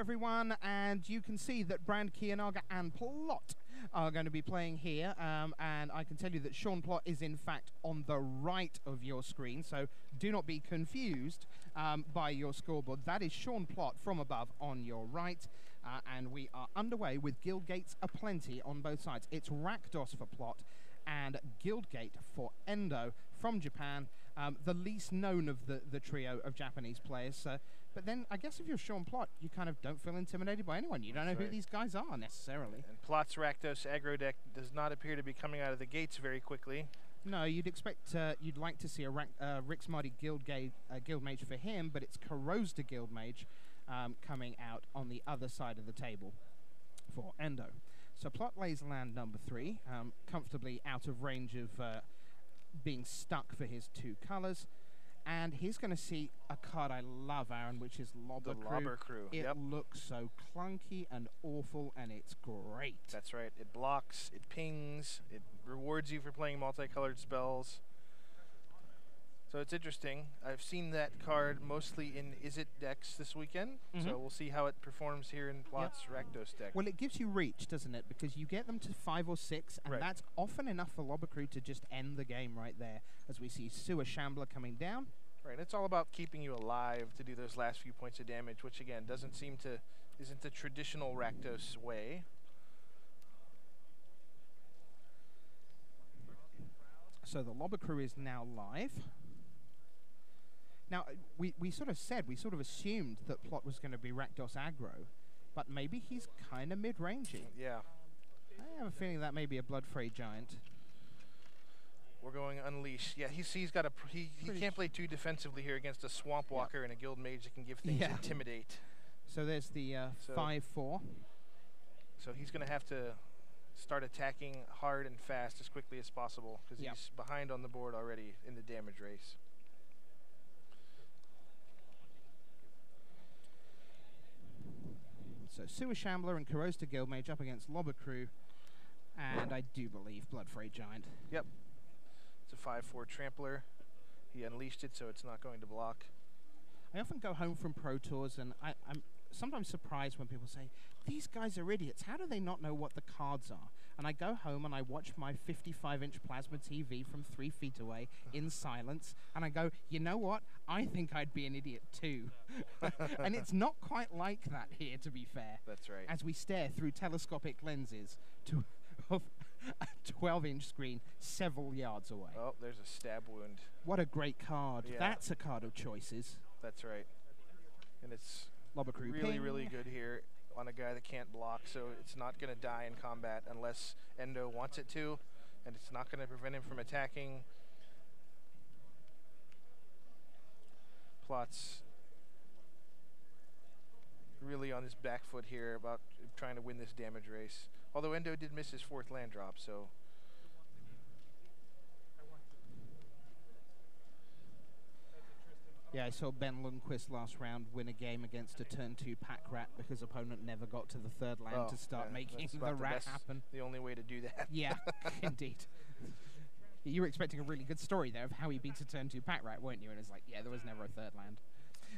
everyone, and you can see that Brand Kiyonga and Plott are going to be playing here, and I can tell you that Sean Plott is in fact on the right of your screen, so do not be confused by your scoreboard. That is Sean Plott from above on your right, and we are underway with guild gates aplenty on both sides. It's Rakdos for Plott and Guildgate for Endo from Japan, the least known of the trio of Japanese players. But then I guess if you're Sean Plott, you kind of don't feel intimidated by anyone. You don't know who these guys are necessarily. And Plott's Rakdos aggro deck does not appear to be coming out of the gates very quickly. No, you'd expect, you'd like to see a Rick's Mighty Guild Mage for him, but it's Corrosed Guild Mage coming out on the other side of the table for Endo. So Plott lays land number 3, comfortably out of range of being stuck for his 2 colors. And he's going to see a card I love, Aaron, which is Lobber Crew. Lobber Crew. It looks so clunky and awful, and it's great. That's right. It blocks, it pings, it rewards you for playing multicolored spells. So it's interesting. I've seen that card mostly in Is It decks this weekend, so we'll see how it performs here in Plott's Rakdos deck. Well, it gives you reach, doesn't it? Because you get them to 5 or 6, and that's often enough for Lobber Crew to just end the game right there, as we see Sewer Shambler coming down. Right, it's all about keeping you alive to do those last few points of damage, which again isn't the traditional Rakdos way. So the Lobber Crew is now live. Now, we sort of assumed that Plott was going to be Rakdos aggro, but maybe he's kind of mid-ranging. Yeah. I have a feeling that may be a Blood-Frayed Giant. We're going Unleash. Yeah, he's got he can't play too defensively here against a Swamp Walker and a Guild Mage that can give things Intimidate. So there's the 5-4. So he's going to have to start attacking hard and fast as quickly as possible because he's behind on the board already in the damage race. So Sewer Shambler and Corrosed Guild Mage up against Lobber Crew, and I do believe Blood-Frayed Giant. Yep. It's a 5-4 Trampler. He unleashed it, so it's not going to block. I often go home from Pro Tours, and I'm sometimes surprised when people say, these guys are idiots. How do they not know what the cards are? And I go home and I watch my 55-inch plasma TV from 3 feet away in silence, and I go, you know what? I think I'd be an idiot too. And it's not quite like that here, to be fair. That's right. As we stare through telescopic lenses to a 12-inch screen several yards away. Oh, there's a stab wound. What a great card. Yeah. That's a card of choices. That's right. And it's Lobber Crew really good here on a guy that can't block, so it's not going to die in combat unless Endo wants it to, and it's not going to prevent him from attacking. Plott's really on his back foot here about trying to win this damage race. Although Endo did miss his 4th land drop, so... Yeah, I saw Ben Lundquist last round win a game against a turn 2 pack rat because opponent never got to the 3rd land to start making the rat happen. The only way to do that. Yeah, indeed. You were expecting a really good story there of how he beats a turn 2 pack rat, weren't you? And it's like, yeah, there was never a 3rd land.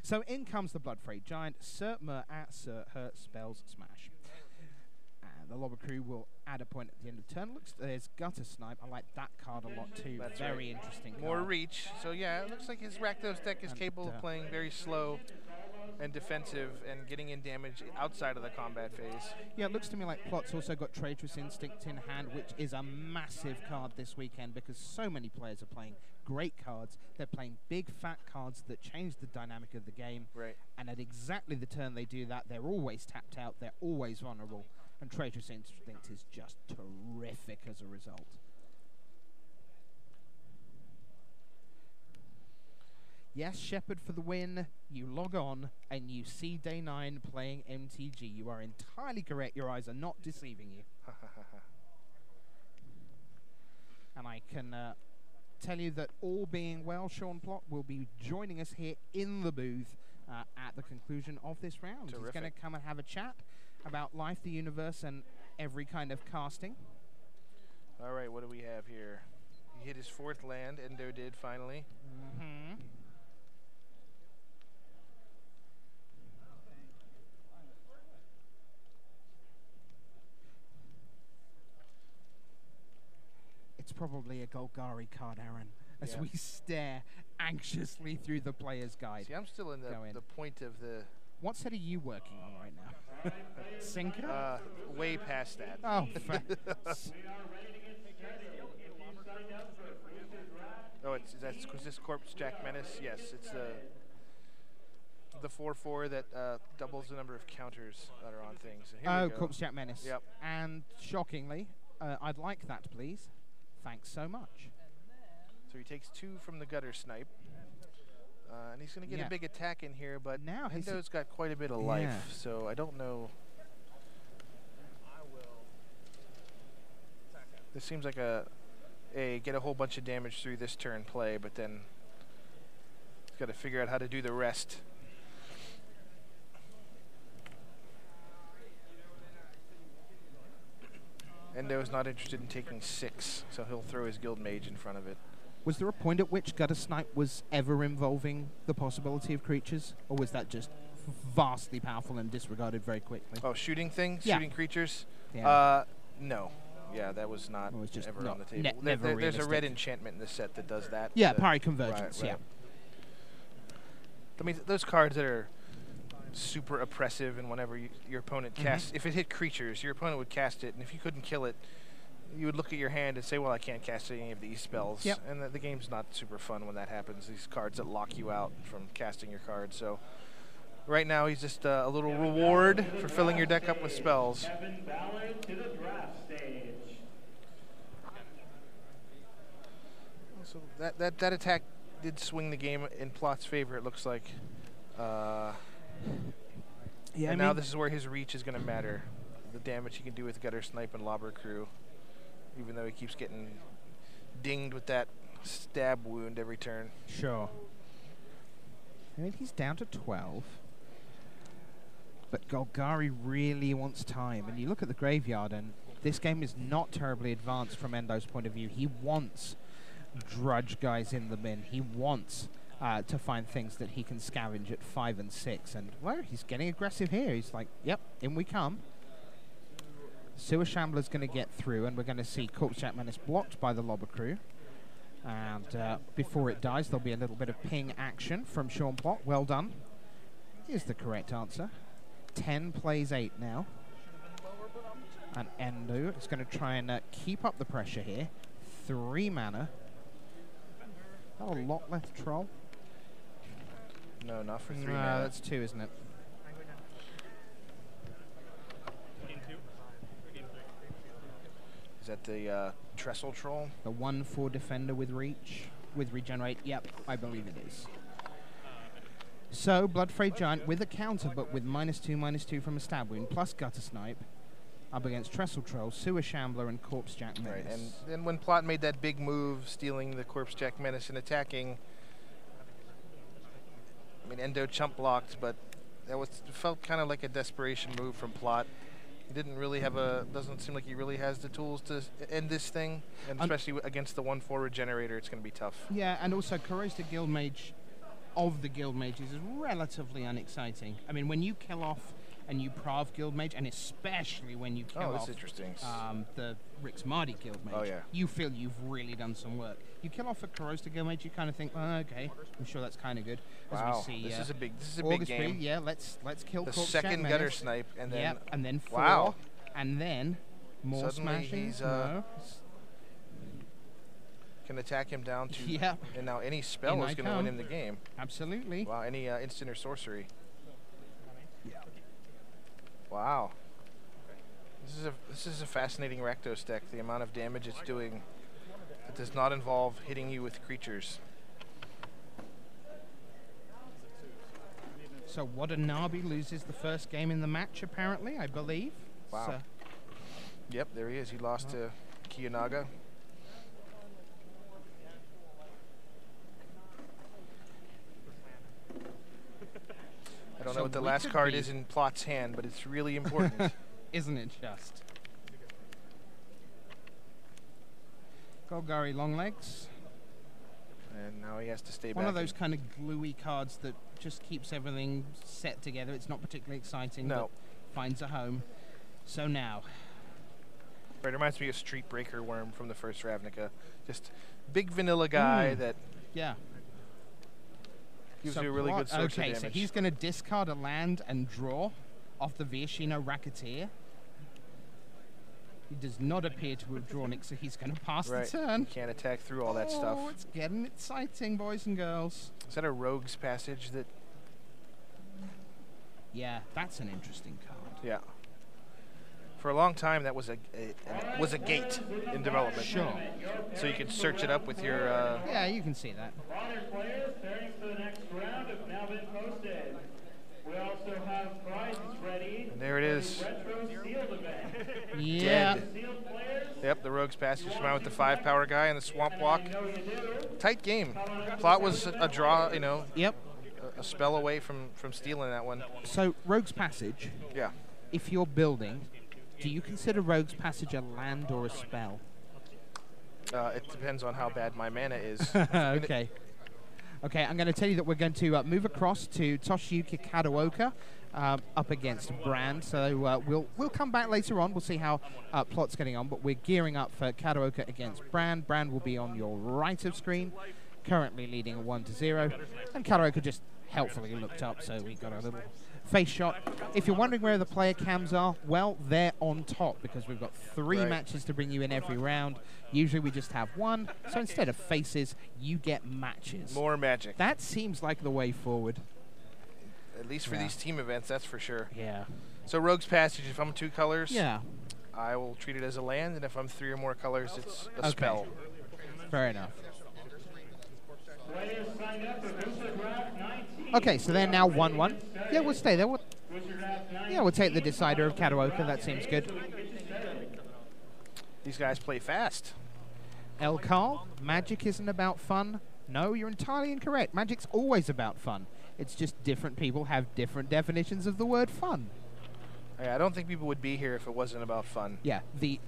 So in comes the Blood-Frayed Giant. Cert Mer at Cert Her spells smash. And the Lobber Crew will add a point at the end of turn. Looks there's Gutter Snipe. I like that card a lot too. That's very interesting card. More reach. So yeah, it looks like his Rakdos deck is capable of playing very slow and defensive and getting in damage outside of the combat phase. Yeah, it looks to me like Plott's also got Traitorous Instinct in hand, which is a massive card this weekend because so many players are playing great cards. They're playing big, fat cards that change the dynamic of the game. Right. And at exactly the turn they do that, they're always tapped out. They're always vulnerable. And Traitorous Instinct is just terrific as a result. Yes, Shepard for the win. You log on and you see Day 9 playing MTG. You are entirely correct. Your eyes are not deceiving you. And I can tell you that all being well, Sean Plott will be joining us here in the booth at the conclusion of this round. Terrific. He's going to come and have a chat about life, the universe, and every kind of casting. All right, what do we have here? He hit his 4th land. Endo did finally. probably a Golgari card, Aaron, as we stare anxiously through the player's guide. See, I'm still in the point of the... What set are you working on right now? Sinker? Way past that. Oh, oh, that's this Corpse Jack Menace? Yes, it's the 4/4 that doubles the number of counters that are on things. Oh, Corpse Jack Menace. Yep. And shockingly, I'd like that, please. Thanks so much. So he takes 2 from the Gutter Snipe. And he's going to get a big attack in here, but now Endo's got quite a bit of life, so I don't know. This seems like a get a whole bunch of damage through this turn play, but then he's got to figure out how to do the rest. Endo is not interested in taking 6, so he'll throw his Guild Mage in front of it. Was there a point at which Gutter Snipe was ever involving the possibility of creatures, or was that just vastly powerful and disregarded very quickly? Oh, shooting things? Yeah. Shooting creatures? Yeah. No. Yeah, that was not just ever on the table. There's a red enchantment in the set that does that. Yeah, Parry Convergence, right. I mean, those cards that are super oppressive, and whenever your opponent casts, if it hit creatures, your opponent would cast it, and if you couldn't kill it, you would look at your hand and say, well, I can't cast any of these spells. Yep. And the game's not super fun when that happens, these cards that lock you out from casting your cards. So right now he's just a little reward for filling your deck up with spells. To the draft stage. So that attack did swing the game in Plott's favor, it looks like. Yeah, and now this is where his reach is going to matter. The damage he can do with Gutter Snipe and Lobber Crew, even though he keeps getting dinged with that stab wound every turn. Sure. I mean, he's down to 12. But Golgari really wants time. And you look at the graveyard, and this game is not terribly advanced from Endo's point of view. He wants drudge guys in the bin. He wants to find things that he can scavenge at 5 and 6. And, well, he's getting aggressive here. He's like, yep, in we come. Sewer Shambler's going to get through, and we're going to see Corpse Jack Menace blocked by the Lobber Crew. And before it dies, there'll be a little bit of ping action from Sean Plott. Well done. Here's the correct answer. 10 plays 8 now. And Endo is going to try and keep up the pressure here. 3 mana. Oh, a lot left, Troll. No, not for 3 no, mana. That's 2, isn't it? Is that the Trestle Troll? The 1/4 defender with reach, with regenerate. Yep, I believe it is. So, Bloodfray Giant with a counter, but with -2/-2 from a stab wound, plus Gutter Snipe, up against Trestle Troll, Sewer Shambler, and Corpse Jack Menace. Right, and then when Plott made that big move, stealing the Corpse Jack Menace and attacking, I mean, Endo chump blocked, but that felt kind of like a desperation move from Plott. He didn't really have doesn't seem like he really has the tools to end this thing, and especially against the 1/4 regenerator, it's going to be tough. Yeah, and also Corrosive Guild Mage of the Guild Mages is relatively unexciting. I mean, when you kill off and you Prav Guild Mage, and especially when you kill off the Rix Mardi Guild Mage, you feel you've really done some work. You kill off a Corrosive Guild Mage, you kind of think, oh, okay, I'm sure that's kind of good. Wow, as we see, this is a big August game. Prix, yeah, let's kill the Corpse second Jack Gutter Menace. Snipe, and then Yep, and then 4, wow, and then more suddenly smashing. He's can attack him down to, yep. And now any spell is going to win him the game. Absolutely. Wow, any instant or sorcery. Wow. This is a fascinating Rakdos deck. The amount of damage it's doing that does not involve hitting you with creatures. So Watanabe loses the first game in the match, apparently, I believe. Wow. So yep, there he is. He lost to Kiyonga. I don't know what the last card is in Plott's hand, but it's really important. Isn't it just? Golgari Longlegs. And now he has to stay back. One of those kind of gluey cards that just keeps everything set together. It's not particularly exciting, but finds a home. So now, Right, reminds me of Street Breaker Worm from the first Ravnica. Just big vanilla guy that Yeah. gives So you a really Plott- good source okay, of so damage. he's going to discard a land and draw off the Viashino Racketeer. He does not appear to have drawn it, so he's going to pass Right, the turn. you can't attack through all that stuff. Oh, it's getting exciting, boys and girls. Is that a Rogue's Passage that... Yeah, that's an interesting card. Yeah. For a long time, that was a gate in development. Sure. So you could search it up with your... Yeah, you can see that. Modern players, pairings for the next round have now been posted. We also have prizes ready. And there it is. Retro sealed event. Yeah. Dead. Sealed players. Yep, the Rogue's Passage come out with the 5-power guy and the Swamp Walk. I know you do. Tight game. Plott was a draw, you know, Yep. a spell away from stealing that one. So, Rogue's Passage, Yeah. if you're building, do you consider Rogue's Passage a land or a spell? It depends on how bad my mana is. Okay. Okay, I'm going to tell you that we're going to move across to Toshiyuki Kadooka up against Brand. So we'll come back later on. We'll see how Plott's getting on. But we're gearing up for Kadooka against Brand. Brand will be on your right of screen, currently leading 1-0. And Kadooka just helpfully looked up, so we got a little face shot. If you're wondering where the player cams are, well, they're on top because we've got 3 Right. matches to bring you in every round. Usually we just have 1, so instead of faces, you get matches. More magic. That seems like the way forward. At least for Yeah. these team events, that's for sure. Yeah. So Rogue's Passage, if I'm 2 colors, Yeah. I will treat it as a land, and if I'm 3 or more colors, it's a Okay. spell. Fair enough. Players signed up for Booster Draft 19. Okay, so they're now 1-1. Yeah, we'll stay there. Booster Draft 19. Yeah, we'll take the decider of Kadooka. That seems good. These guys play fast. El Carl, magic isn't about fun. No, you're entirely incorrect. Magic's always about fun. It's just different people have different definitions of the word fun. I don't think people would be here if it wasn't about fun. Yeah,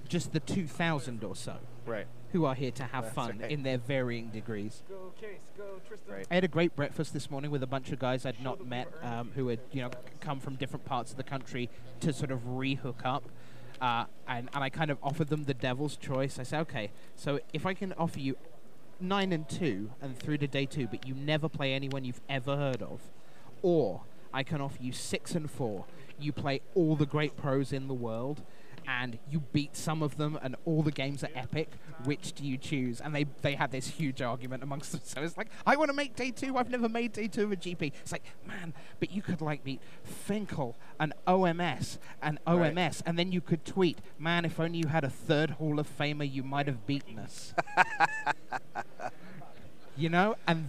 just the 2,000 or so Right. who are here to have That's fun right. in their varying degrees. Go Case, go Tristan. Right. I had a great breakfast this morning with a bunch of guys I'd not met who had, come from different parts of the country to sort of re-hook up. And I kind of offered them the devil's choice. I said, okay, so if I can offer you 9 and 2 and through to day 2, but you never play anyone you've ever heard of, or I can offer you 6 and 4, you play all the great pros in the world, and you beat some of them, and all the games are epic. Which do you choose? And they had this huge argument amongst them. So it's like, I want to make day 2. I've never made day 2 of a GP. It's like, man, but you could like beat Finkel and OMS and OMS, Right. and then you could tweet, man, if only you had a 3rd Hall of Famer, you might have beaten us. And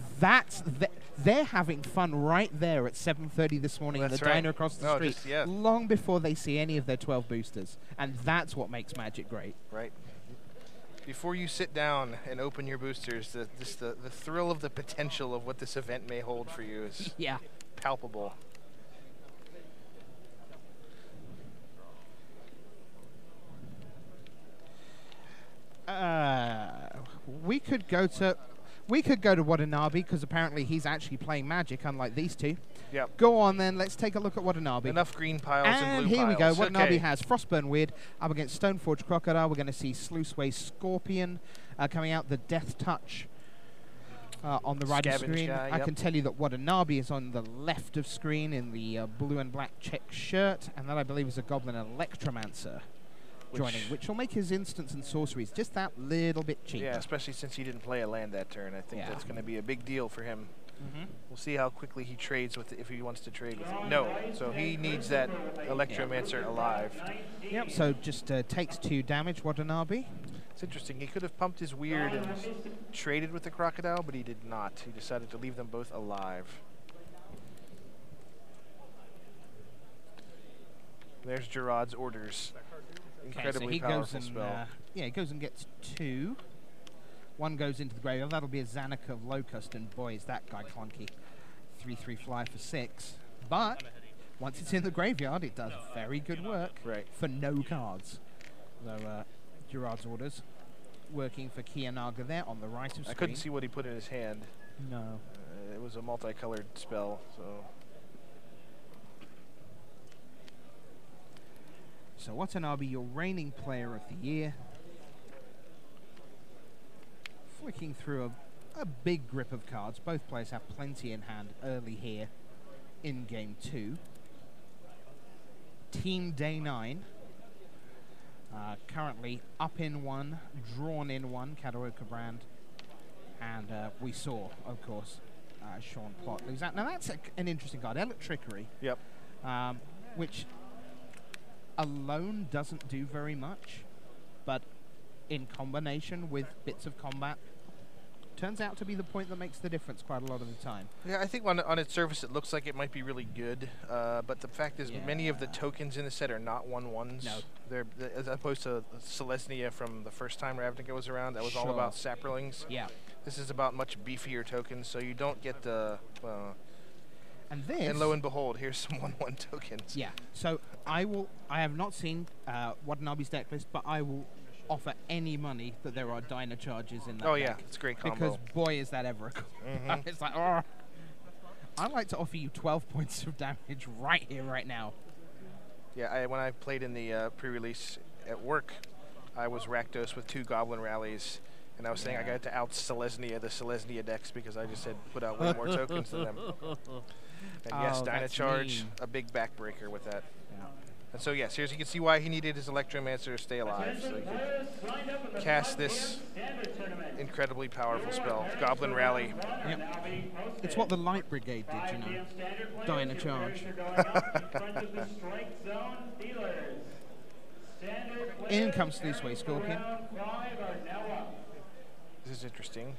they're having fun right there at 7:30 this morning in That's the right. diner across the No, street, just- yeah. long before they see any of their 12 boosters. And that's what makes Magic great. Right. Before you sit down and open your boosters, the thrill of the potential of what this event may hold for you is Yeah. palpable. We could go to Watanabe because apparently he's actually playing Magic, unlike these two. Yep. Go on then. Let's take a look at Watanabe. Enough green piles and And blue here we go. piles. Watanabe Okay. has Frostburn Weird up against Stoneforge Crocodile. We're going to see Sluiceway Scorpion coming out. The Death Touch on the right of Scavenge screen. guy, I yep. can tell you that Watanabe is on the left of screen in the blue and black check shirt. And that, I believe, is a Goblin Electromancer joining, which will make his instants and sorceries just that little bit cheaper. Yeah, especially since he didn't play a land that turn. I think Yeah. that's going to be a big deal for him. Mm-hmm. We'll see how quickly he trades with it, if he wants to trade with it. No, so he needs that Electromancer alive. Yep, so just takes 2 damage, Watanabe. It's interesting. He could have pumped his weird and traded with the crocodile, but he did not. He decided to leave them both alive. There's Gerard's orders. Incredibly he powerful goes and spell. he goes and gets 2. 1 goes into the graveyard. That'll be a Zanuck of Locust, and boy, is that guy clunky. 3/3 fly for 6. But once it's in the graveyard, it does very good work Right. for no cards. So Gerard's orders working for Kiyonga there on the right of screen. I couldn't see what he put in his hand. No. It was a multicolored spell, so So Watanabe, your reigning player of the year. Flicking through a big grip of cards. Both players have plenty in hand early here in Game 2. Team Day 9. Currently up in 1, drawn in 1, Kadooka brand. And we saw, of course, Sean Plott lose out. Now that's an interesting card, Electrickery. Yep. Which alone doesn't do very much, but in combination with bits of combat, turns out to be the point that makes the difference quite a lot of the time. Yeah, I think on its surface it looks like it might be really good, but the fact is many of the tokens in the set are not 1/1s. No. They're as opposed to Selesnya from the first time Ravnica was around. That was all about Saprolings. Yeah. This is about much beefier tokens, so you don't get the. And this. And lo and behold, here's some 1/1 tokens. Yeah. So I have not seen Watanabe's deck list, but I will offer any money that there are Dyna charges in that Oh deck. yeah, it's a great combo. Because boy, is that ever a combo. It's like, oh, I'd like to offer you 12 points of damage right here, right now. Yeah, when I played in the pre-release at work, I was Rakdos with 2 Goblin rallies, and I was saying I got to out Selesnya, the Selesnya decks, because I just had put out way more tokens than them. And yes, Dyna charge, a big backbreaker with that. Yeah. And so yes, here's you can see why he needed his Electromancer to stay alive, so he could cast this incredibly powerful spell, Goblin Rally. Yep. It's what the Light Brigade did, you know. Dyna charge. In comes Sluiceway Scorpion. This is interesting.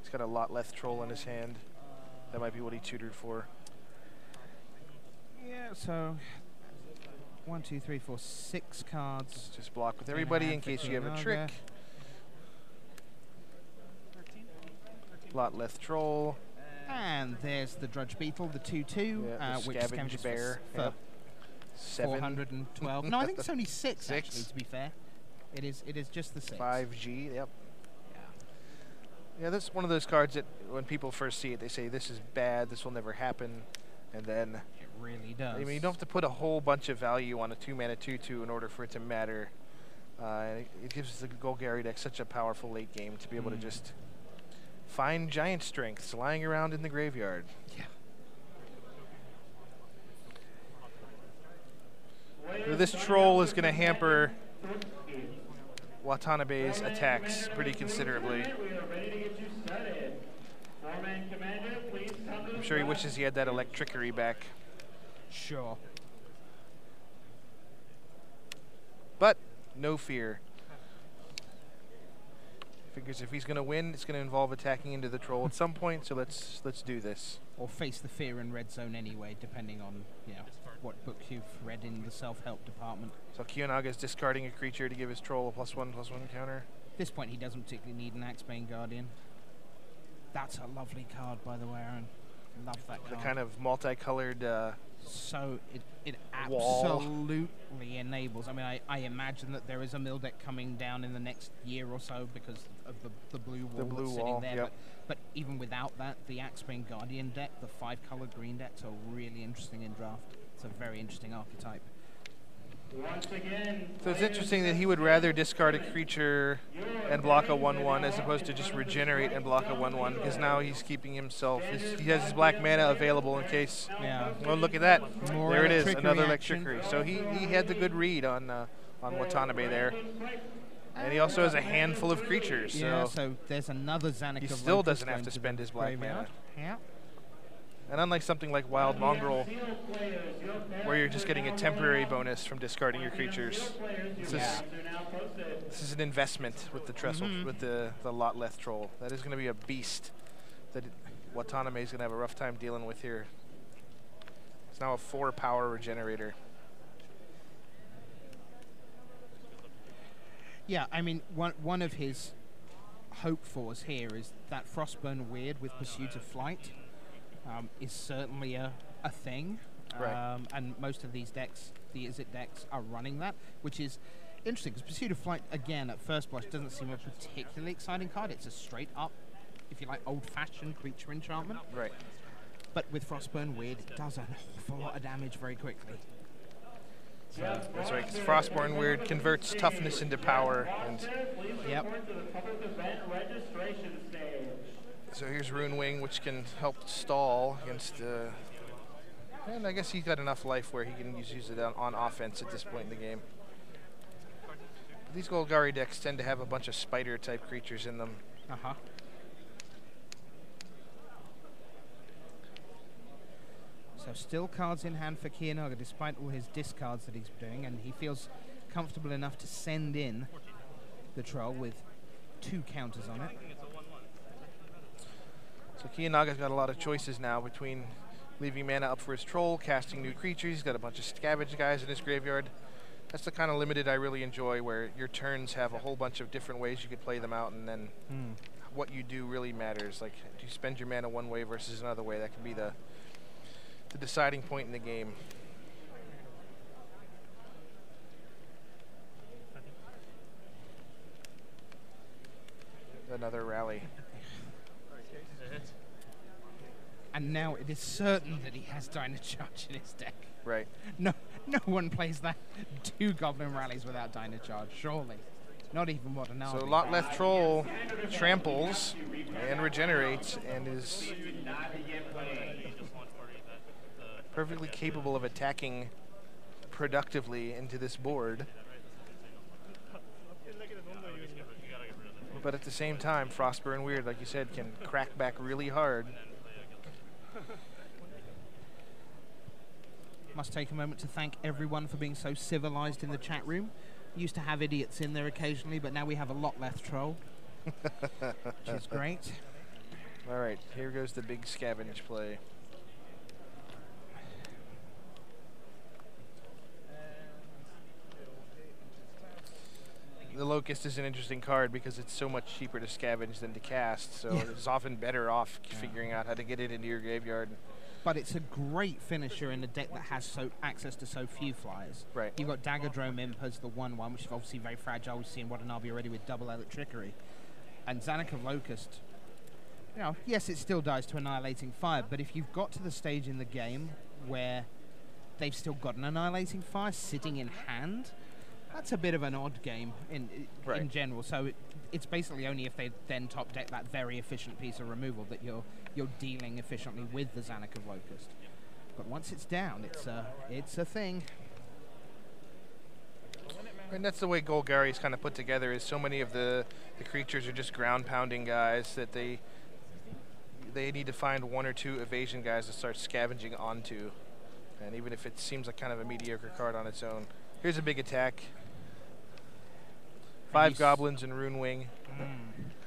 He's got a Lotleth Troll in his hand. That might be what he tutored for. Yeah, so 1, 2, 3, 4, 6 cards. Just block with everybody in case you have a trick. Lotleth Troll. And there's the Drudge Beetle, the 2/2, Yeah, which Scavenge Bear. for 7. 412. No, I think it's only 6 actually, to be fair. It is just the 6. 5G, yep. Yeah, that's one of those cards that when people first see it, they say, this is bad, this will never happen. And then it really does. I mean, you don't have to put a whole bunch of value on a 2-mana 2/2 in order for it to matter. And it gives the Golgari deck such a powerful late game to be able to just find giant strengths lying around in the graveyard. Yeah. So this troll is going to hamper Watanabe's attacks pretty considerably. I'm sure he wishes he had that Electrickery back. Sure. But no fear. Figures if he's going to win, it's going to involve attacking into the troll at some point, so let's do this. Or face the fear in red zone anyway, depending on, you know, what book you've read in the self-help department. So Kiyonga is discarding a creature to give his troll a +1/+1 counter. At this point, he doesn't particularly need an Axebane Guardian. That's a lovely card, by the way, Aaron. Love that card. The kind of multicolored so it wall. absolutely enables. I mean, I imagine that there is a mill deck coming down in the next year or so because of the blue wall that's sitting there. Yep. But even without that, the Axebane Guardian deck, the 5-color green decks are really interesting in draft. It's a very interesting archetype. So it's interesting that he would rather discard a creature and block a 1/1 as opposed to just regenerate and block a 1/1, because now he's keeping himself. He has his black mana available in case. Yeah. Oh, look at that! More there it is, Electrickery another action. Electrickery. So he had the good read on Watanabe there, and he also has a handful of creatures. Yeah. So So there's another Zanika. he still Locust doesn't have going to the spend his black graveyard. mana. Yeah. And unlike something like Wild Mongrel, where you're just getting a temporary bonus from discarding your creatures, this is an investment with the Trestle, with the Lotleth Troll. That is going to be a beast that Watanabe is going to have a rough time dealing with here. It's now a 4-power regenerator. Yeah, I mean, one of his hopefuls here is that Frostburn Weird with Pursuit of Flight. Is certainly a thing. Right. And most of these decks, the Izzet decks, are running that, which is interesting, because Pursuit of Flight, again, at first blush, doesn't seem a particularly exciting card. It's a straight-up, if you like, old-fashioned creature enchantment. Right. But with Frostburn Weird, it does an awful lot of damage very quickly. So That's right, because Frostborn Weird converts toughness into power. And yep. So here's Rune Wing, which can help stall against. And I guess he's got enough life where he can use it on offense at this point in the game. But these Golgari decks tend to have a bunch of spider-type creatures in them. Uh-huh. So still cards in hand for Kiyonga, despite all his discards that he's doing, and he feels comfortable enough to send in the troll with 2 counters on it. So Kiyonaga's got a lot of choices now between leaving mana up for his troll, casting new creatures. He's got a bunch of scavenge guys in his graveyard. That's the kind of limited I really enjoy, where your turns have a whole bunch of different ways you could play them out, and then what you do really matters. Like, do you spend your mana one way versus another way? That can be the deciding point in the game. Another rally. And now it is certain that he has Dino Charge in his deck. Right. No one plays that 2 Goblin rallies without Dino Charge, surely. Not even Watanabe. So Lot Left Troll tramples and regenerates and is perfectly capable of attacking productively into this board. But at the same time, Frostburn Weird, like you said, can crack back really hard. Must take a moment to thank everyone for being so civilized in the chat room. Used to have idiots in there occasionally, but now we have a Lot Left Troll, which is great. All right, here goes the big scavenge play. The Locust is an interesting card because it's so much cheaper to scavenge than to cast, so it's often better off figuring out how to get it into your graveyard. But it's a great finisher in a deck that has access to so few flyers. Right. You've got Daggerdrome Imp as the 1/1, which is obviously very fragile. We've seen Watanabe already with double Electrickery. And Zanuck of Locust, you know, yes, it still dies to Annihilating Fire, but if you've got to the stage in the game where they've still got an Annihilating Fire sitting in hand, that's a bit of an odd game in general. So it's basically only if they then top deck that very efficient piece of removal that you're dealing efficiently with the Zanuck of Locust. But once it's down, it's a thing. And that's the way Golgari is kind of put together, is so many of the creatures are just ground pounding guys that they need to find 1 or 2 evasion guys to start scavenging onto. And even if it seems like kind of a mediocre card on its own. Here's a big attack. 5 goblins and Rune Wing.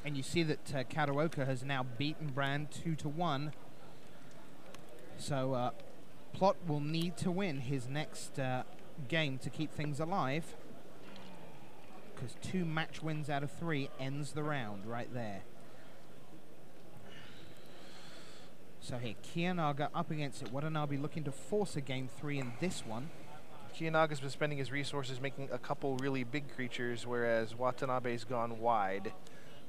And you see that Kadooka has now beaten Brand 2-1. So Plott will need to win his next game to keep things alive, because 2 match wins out of 3 ends the round right there. So here, Kiyonga up against it. Watanabe looking to force a game 3 in this one. Kiyonaga's been spending his resources making a couple really big creatures, whereas Watanabe's gone wide.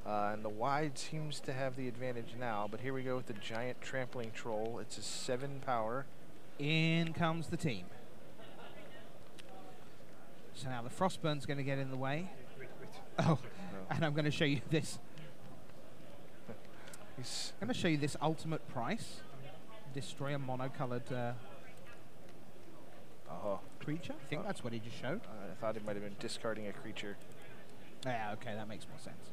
And the wide seems to have the advantage now, but here we go with the giant trampling troll. It's a 7 power. In comes the team. So now the Frostburn's going to get in the way. Oh, and I'm going to show you this. I'm going to show you this ultimate price. Destroy a mono-colored creature. I think that's what he just showed. I thought it might have been discarding a creature. Yeah, okay, that makes more sense.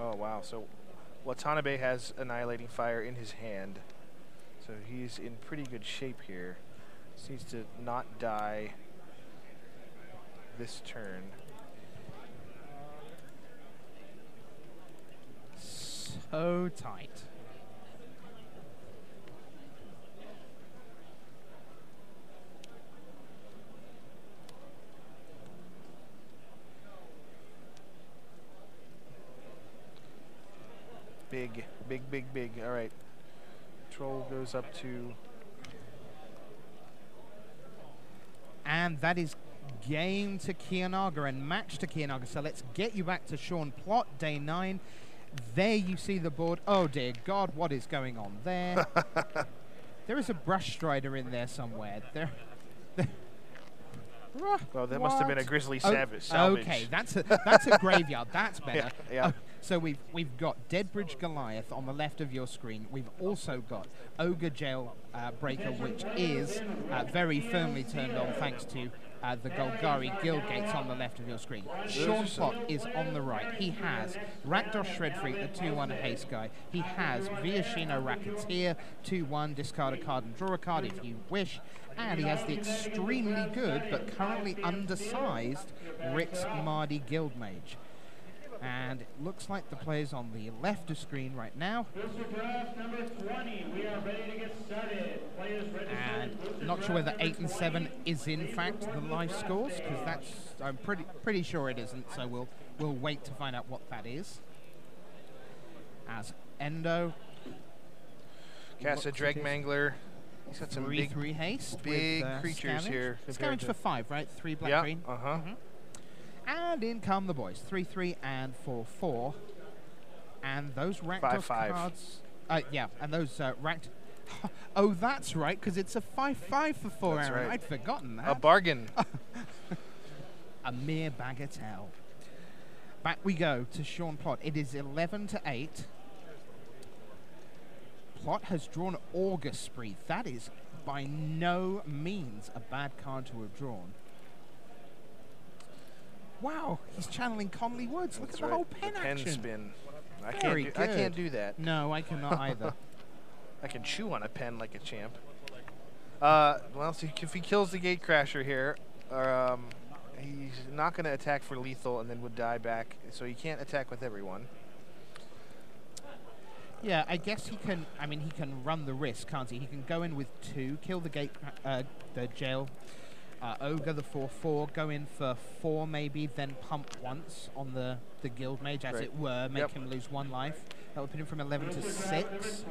Oh, wow. So Watanabe has Annihilating Fire in his hand. So he's in pretty good shape here. Just needs to not die this turn. So tight. big. Big, big, big. All right. Troll goes up to... And that is game to Kiyonga and match to Kiyonga. So let's get you back to Sean Plott, day 9. There you see the board. Oh, dear God, what is going on there? There is a brush strider in there somewhere. Well, that must have been a grizzly salvage. Okay, that's a graveyard. That's better. Yeah. So we've got Deadbridge Goliath on the left of your screen. We've also got Ogre Jail Breaker, which is very firmly turned on thanks to the Golgari Guild Gates on the left of your screen. Sean Plott is on the right. He has Rakdos Shredfreak, the 2/1 haste guy. He has Viashino Racketeer, 2/1, discard a card and draw a card if you wish. And he has the extremely good but currently undersized Rix Mardi Guild Mage. And it looks like the players on the left of screen right now. Draft number 20. We are ready to get started. Players And registered. not sure whether 8 and 7 is in fact the live scores, because that's I'm pretty sure it isn't. So we'll wait to find out what that is. As Endo Cast a Dreg Mangler. He's got some 3/3 haste, big with, creatures scavenge. here. Scavenge for 5, right? 3 black Yeah. green. Uh-huh. And in come the boys, 3/3 and 4/4, and those Rakdos 5/5. cards. Yeah, and those Rakt. Oh, that's right, because it's a 5/5 for 4. That's Aaron. right. I'd forgotten that. A bargain. A mere bagatelle. Back we go to Sean Plott. It is 11 to 8. Plott has drawn August Spree. That is by no means a bad card to have drawn. Wow, he's channeling Conley Woods. Look That's at the right. whole pen The action. pen spin. I Very can't do good. that. No, I cannot either. I can chew on a pen like a champ. Well, so if he kills the Gatecrasher here, he's not going to attack for lethal and then would die back. So he can't attack with everyone. Yeah, I guess he can. I mean, he can run the risk, can't he? He can go in with 2, kill the the jail, ogre the 4/4, go in for 4 maybe, then pump once on the guild mage, as it were, make him lose 1 life. That would put him from 11 to 6.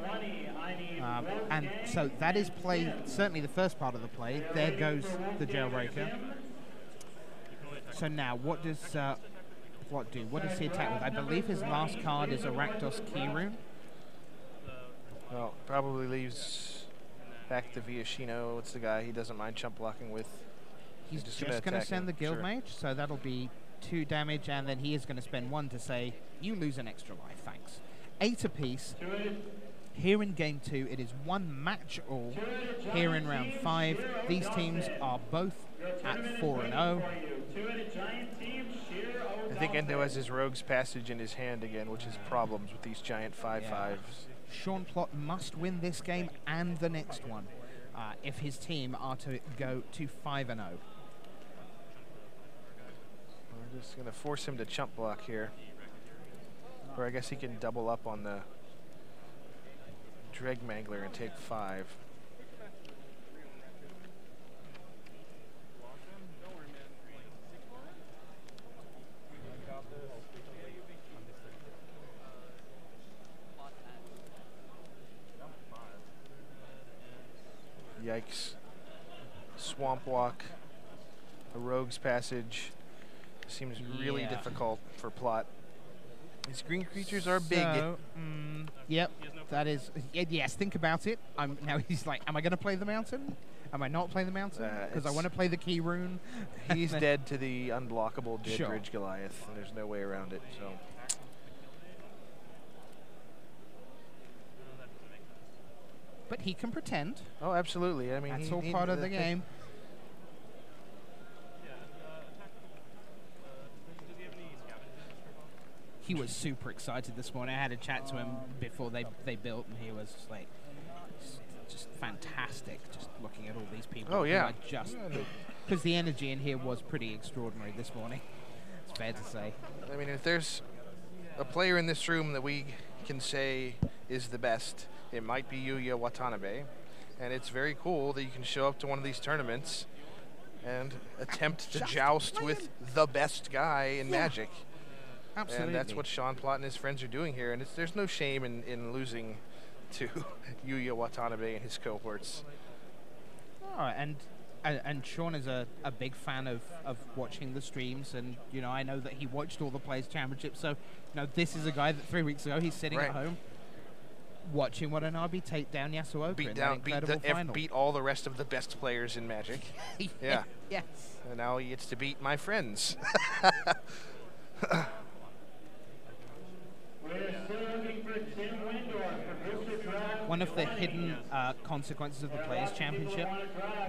And so that is play. Certainly the first part of the play. There goes the jailbreaker. So now, what does Plott do? What does he attack with? I believe his last card is a Rakdos Keyrune. Well, probably leaves back to Viashino. What's the guy he doesn't mind chump blocking with? He's just going to send the guild mage, so that'll be 2 damage, and then he is going to spend 1 to say, you lose an extra life, thanks. 8 apiece. Here in game 2, it is 1 match all. Here in round 5, these teams are both at 4-0. I think Endo has his Rogue's Passage in his hand again, which is problems with these giant 5/5s. Sean Plott must win this game and the next one if his team are to go to 5-0. We're just going to force him to chump block here. Or I guess he can double up on the Dreg Mangler and take 5. Yikes. Swamp Walk, a Rogue's Passage. Seems really difficult for Plott. These green creatures are big. Yep, that is. Yes, think about it. Now he's like, am I going to play the mountain? Am I not playing the mountain? Because I want to play the key rune. He's dead to the unblockable Deadbridge Goliath, and there's no way around it. So. But he can pretend. Oh, absolutely. I mean, that's all part of the game. He was super excited this morning. I had a chat to him before they built, and he was just like, just fantastic. Just looking at all these people. Oh yeah. Just because the energy in here was pretty extraordinary this morning. It's fair to say. I mean, if there's a player in this room that we can say is the best, it might be Yuya Watanabe, and it's very cool that you can show up to one of these tournaments and attempt to joust with the best guy in Magic. Absolutely. And that's what Sean Plott and his friends are doing here. And there's no shame in losing to Yuya Watanabe and his cohorts. All right, and Sean is a big fan of watching the streams, and you know, I know that he watched all the Players Championships, so you know, this is a guy that 3 weeks ago he's sitting at home watching Watanabe take down Yasuoka beat all the rest of the best players in Magic. Yeah. Yes. And now he gets to beat my friends. One of the hidden consequences of the Players' Championship,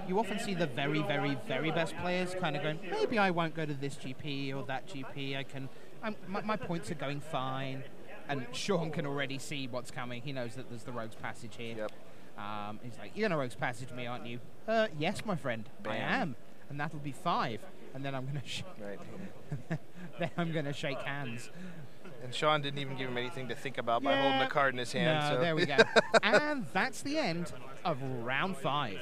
you often see the very, very, very best players kind of going, maybe I won't go to this GP or that GP. My points are going fine. And Sean can already see what's coming. He knows that there's the Rogue's Passage here. Yep. He's like, you're going to Rogue's Passage me, aren't you? Yes, my friend, Bam. I am. And that'll be 5. And then I'm going to then I'm going to shake hands. And Sean didn't even give him anything to think about by holding the card in his hand. No, so. there we go. And that's the end of round 5.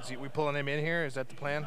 Is we pulling him in here? Is that the plan?